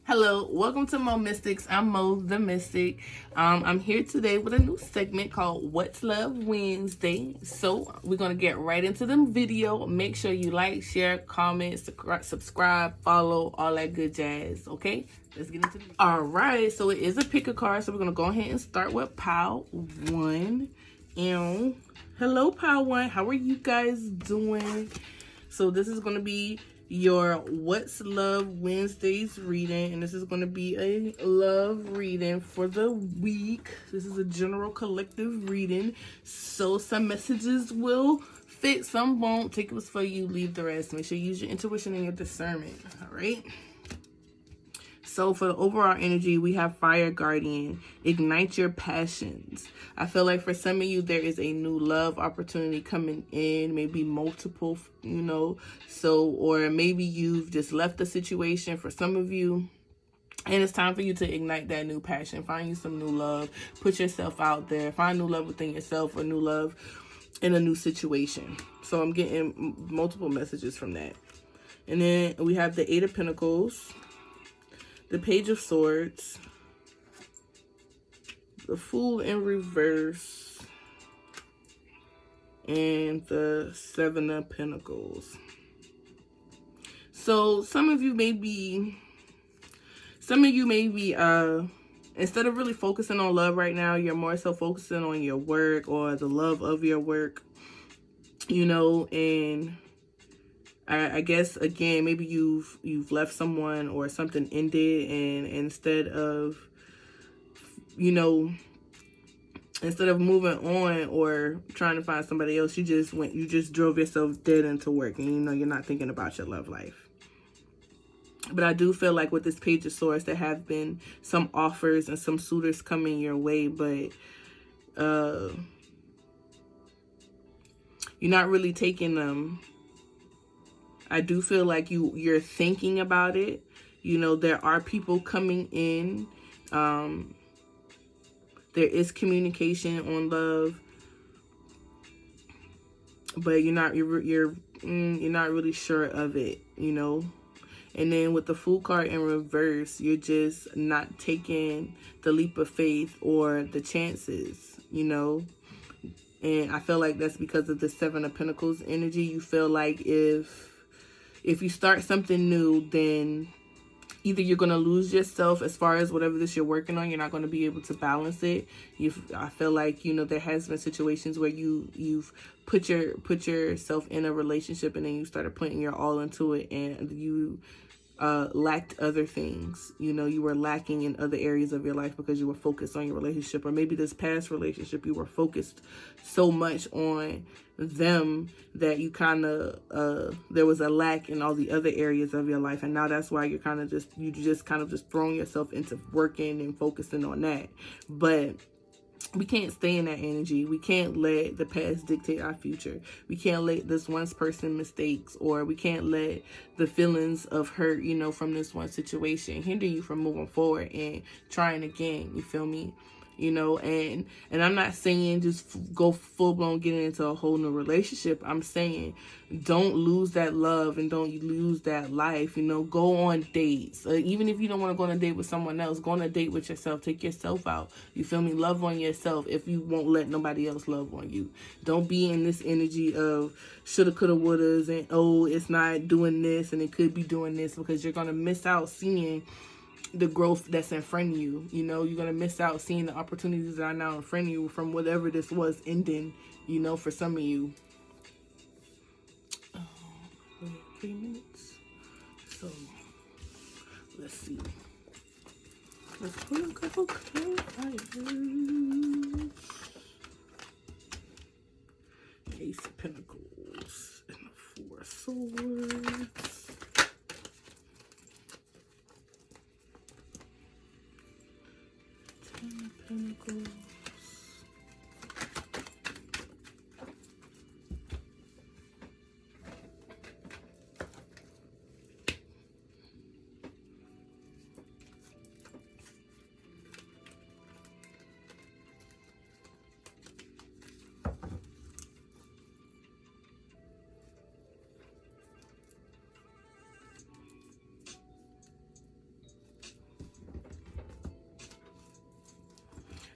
Hello, welcome to Mo Mystics. I'm Mo the Mystic. I'm here today with a new segment called What's Love Wednesday. So we're gonna get right into the video. Make sure you like, share, comment, subscribe, follow, all that good jazz. Okay, let's get into it. All right, so it is a pick a card. So we're gonna go ahead and start with Pile 1. And hello, Pile 1. How are you guys doing? So this is gonna be your What's Love Wednesdays reading, and this is going to be a love reading for the week. This is a general collective reading, so some messages will fit, some won't. Take what's for you, leave the rest. Make sure you use your intuition and your discernment. All right, so for the overall energy, we have Fire Guardian. Ignite your passions. I feel like for some of you, there is a new love opportunity coming in, maybe multiple, so, or maybe you've just left the situation for some of you. And it's time for you to ignite that new passion. Find you some new love. Put yourself out there. Find new love within yourself or new love in a new situation. So I'm getting multiple messages from that. And then we have the Eight of Pentacles, the Page of Swords, the Fool in reverse, and the Seven of Pentacles. So some of you may be, instead of really focusing on love right now, you're more so focusing on your work or the love of your work, and I guess, again, maybe you've left someone or something ended, and instead of moving on or trying to find somebody else, you just drove yourself dead into work, and you're not thinking about your love life. But I do feel like with this Page of Swords, there have been some offers and some suitors coming your way, but you're not really taking them. I do feel like you're thinking about it. There are people coming in. There is communication on love, but you're not really sure of it, And then with the Fool card in reverse, you're just not taking the leap of faith or the chances, And I feel like that's because of the Seven of Pentacles energy. You feel like if you start something new, then either you're going to lose yourself as far as whatever this you're working on. You're not going to be able to balance it. I feel like, there has been situations where you've put yourself in a relationship and then you started putting your all into it, and you lacked other things. You were lacking in other areas of your life because you were focused on your relationship, or maybe this past relationship, you were focused so much on them that you kind of there was a lack in all the other areas of your life, and now that's why you're kind of just throwing yourself into working and focusing on that. But we can't stay in that energy. We can't let the past dictate our future. We can't let this one person's mistakes, or we can't let the feelings of hurt, from this one situation hinder you from moving forward and trying again. You feel me? And I'm not saying just go full-blown getting into a whole new relationship. I'm saying don't lose that love and don't lose that life. Go on dates. Even if you don't want to go on a date with someone else, go on a date with yourself. Take yourself out. You feel me? Love on yourself if you won't let nobody else love on you. Don't be in this energy of shoulda, coulda, wouldas, and it's not doing this and it could be doing this, because you're going to miss out seeing the growth that's in front of you. You're going to miss out seeing the opportunities that are now in front of you from whatever this was ending, for some of you. 3 minutes. So, let's see. Let's pull a couple clarifiers. Ace of Pentacles and the Four of Swords. Pentacles.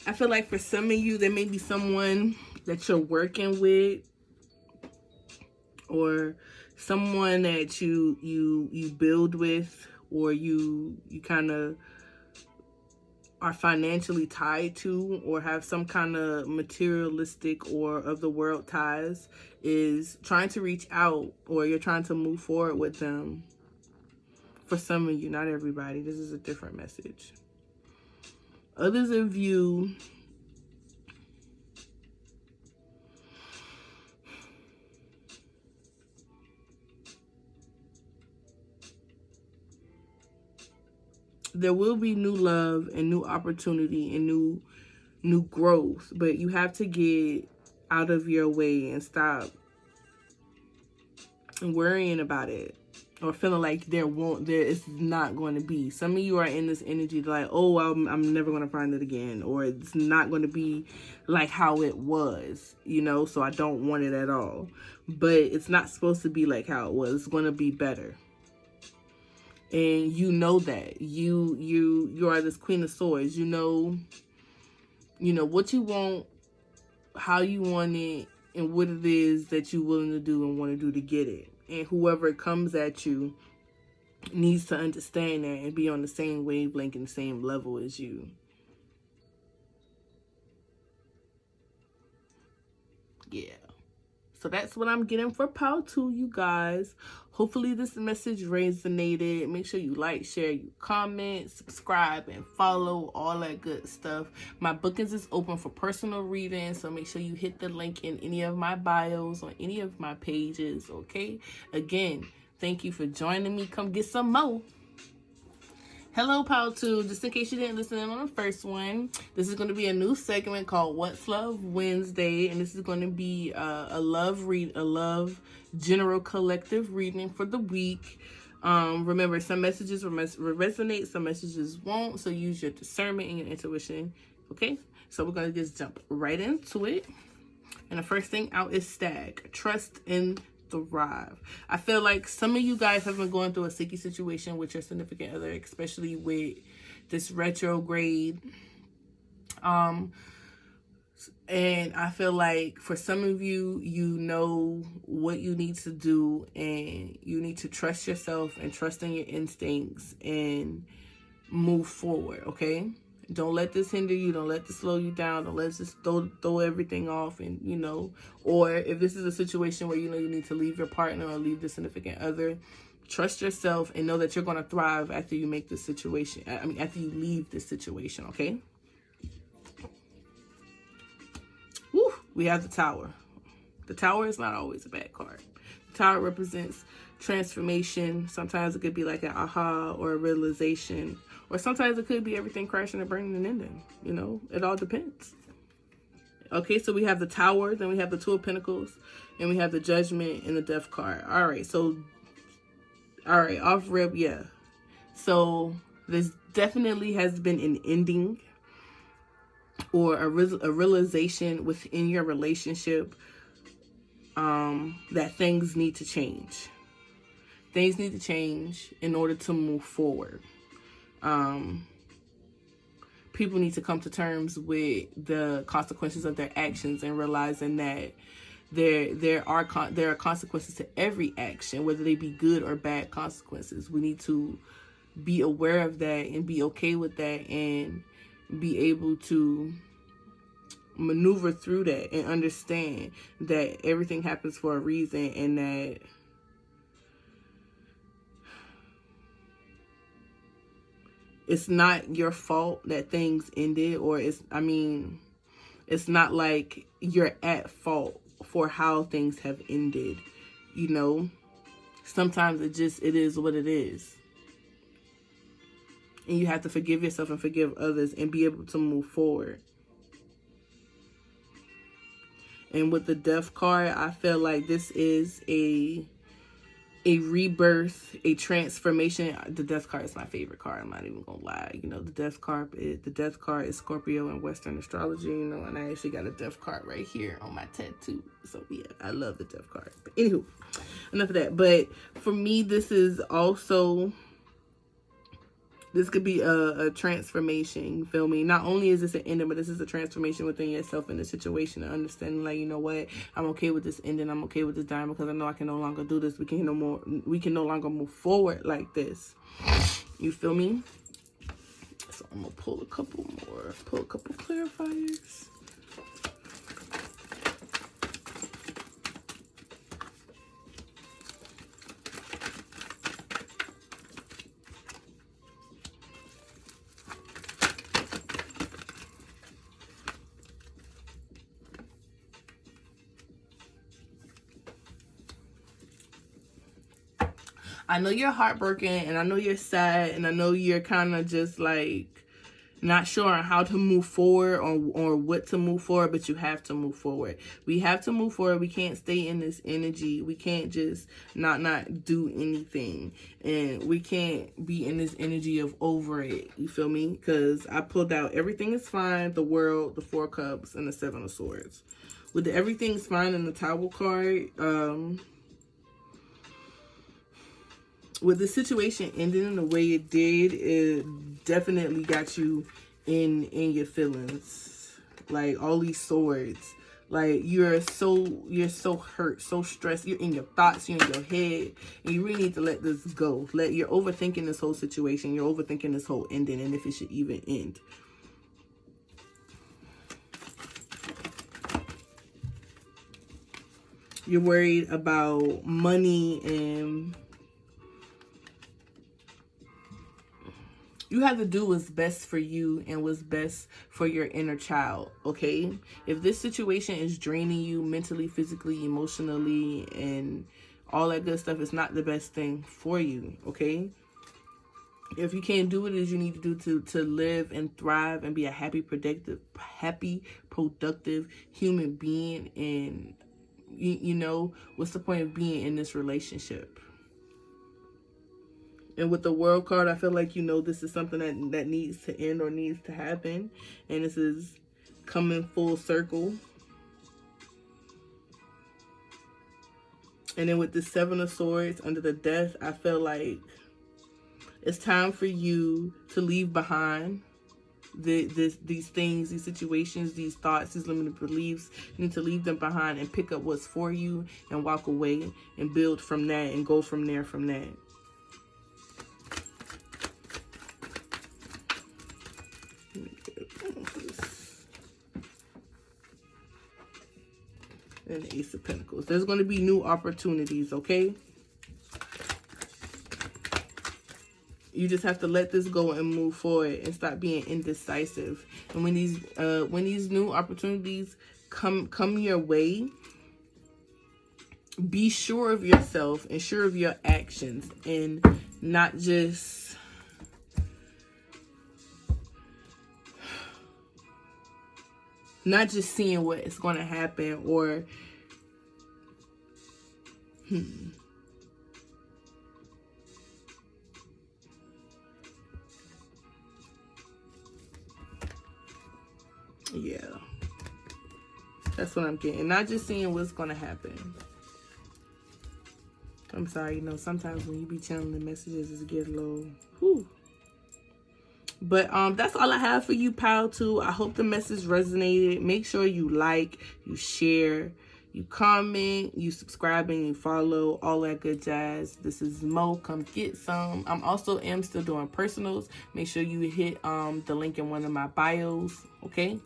I feel like for some of you, there may be someone that you're working with, or someone that you build with, or you kind of are financially tied to, or have some kind of materialistic or of the world ties, is trying to reach out, or you're trying to move forward with them. For some of you, not everybody, this is a different message. Others of you, there will be new love and new opportunity and new growth, but you have to get out of your way and stop worrying about it, or feeling like there is not going to be. Some of you are in this energy like, oh, I'm never going to find it again, or it's not going to be like how it was, you know, so I don't want it at all. But it's not supposed to be like how it was. It's going to be better. And you know that. You are this Queen of Swords. You know what you want, how you want it, and what it is that you're willing to do and want to do to get it. And whoever comes at you needs to understand that and be on the same wavelength and the same level as you. Yeah. So that's what I'm getting for Pile 2, you guys. Hopefully this message resonated. Make sure you like, share, you comment, subscribe, and follow, all that good stuff. My bookings is open for personal reading, so make sure you hit the link in any of my bios on any of my pages, okay? Again, thank you for joining me. Come get some more. Hello, Pile 2. Just in case you didn't listen in on the first one, this is going to be a new segment called What's Love Wednesday, and this is going to be a love general collective reading for the week. Remember, some messages will resonate, some messages won't, so use your discernment and your intuition, okay? So we're going to just jump right into it. And the first thing out is Stag. Trust and thrive. I feel like some of you guys have been going through a sticky situation with your significant other, especially with this retrograde. And I feel like for some of you, you know what you need to do, and you need to trust yourself and trust in your instincts and move forward, okay? Don't let this hinder you. Don't let this slow you down. Don't let this throw everything off. And, or if this is a situation where you need to leave your partner or leave the significant other, trust yourself and know that you're going to thrive after you make this situation. After you leave this situation, okay? Woo, we have the Tower. The Tower is not always a bad card. The Tower represents transformation. Sometimes it could be like an aha or a realization. Or sometimes it could be everything crashing and burning and ending. It all depends. Okay, so we have the Tower, then we have the Two of Pentacles, and we have the Judgment and the Death card. All right, off rip, yeah. So this definitely has been an ending or a realization within your relationship that things need to change. Things need to change in order to move forward. People need to come to terms with the consequences of their actions and realizing that there are consequences to every action, whether they be good or bad consequences. We need to be aware of that and be okay with that and be able to maneuver through that and understand that everything happens for a reason, and that it's not your fault that things ended, or it's not like you're at fault for how things have ended. Sometimes it is what it is. And you have to forgive yourself and forgive others and be able to move forward. And with the Death card, I feel like this is a rebirth, a transformation. The Death card is my favorite card. I'm not even gonna lie. The Death card is Scorpio in Western astrology. And I actually got a Death card right here on my tattoo. So yeah, I love the Death card. But anywho, enough of that. But for me, this is also This could be a transformation, you feel me? Not only is this an ending, but this is a transformation within yourself in the situation and understanding, like, you know what, I'm okay with this ending, I'm okay with this dying, because I know I can no longer do this. We can no longer move forward like this. You feel me? So I'm gonna pull a couple clarifiers. I know you're heartbroken, and I know you're sad, and I know you're kind of just like not sure on how to move forward or what to move forward, but you have to move forward. We have to move forward. We can't stay in this energy. We can't just not do anything, and we can't be in this energy of over it. You feel me? Because I pulled out everything is fine, the world, the 4 cups, and the 7 of swords. With the everything's fine in the Tower card, with the situation ending in the way it did, it definitely got you in your feelings. Like, all these swords, like, you're so hurt, so stressed, you're in your thoughts, you're in your head, and you really need to let this go. You're overthinking this whole situation, you're overthinking this whole ending, and if it should even end. You're worried about money, and you have to do what's best for you and what's best for your inner child, okay? If this situation is draining you mentally, physically, emotionally, and all that good stuff, it's not the best thing for you, okay? If you can't do what it is you need to do to live and thrive and be a happy, productive human being, and you know, what's the point of being in this relationship? And with the World card, I feel like, you know, this is something that needs to end or needs to happen. And this is coming full circle. And then with the 7 of Swords under the Death, I feel like it's time for you to leave behind these things, these situations, these thoughts, these limited beliefs. You need to leave them behind and pick up what's for you and walk away and build from that and go from there from that. And the Ace of Pentacles. There's going to be new opportunities, okay? You just have to let this go and move forward and stop being indecisive. And when these new opportunities come your way, be sure of yourself and sure of your actions, and not just seeing what is going to happen, or yeah, that's what I'm getting. Not just seeing what's going to happen. I'm sorry, you know, sometimes when you be channeling messages, it get a little, whew. But that's all I have for you, Pile 2. I hope the message resonated. Make sure you like, you share, you comment, you subscribe, and you follow, all that good jazz. This is Mo. Come get some. I'm also still doing personals. Make sure you hit the link in one of my bios, okay?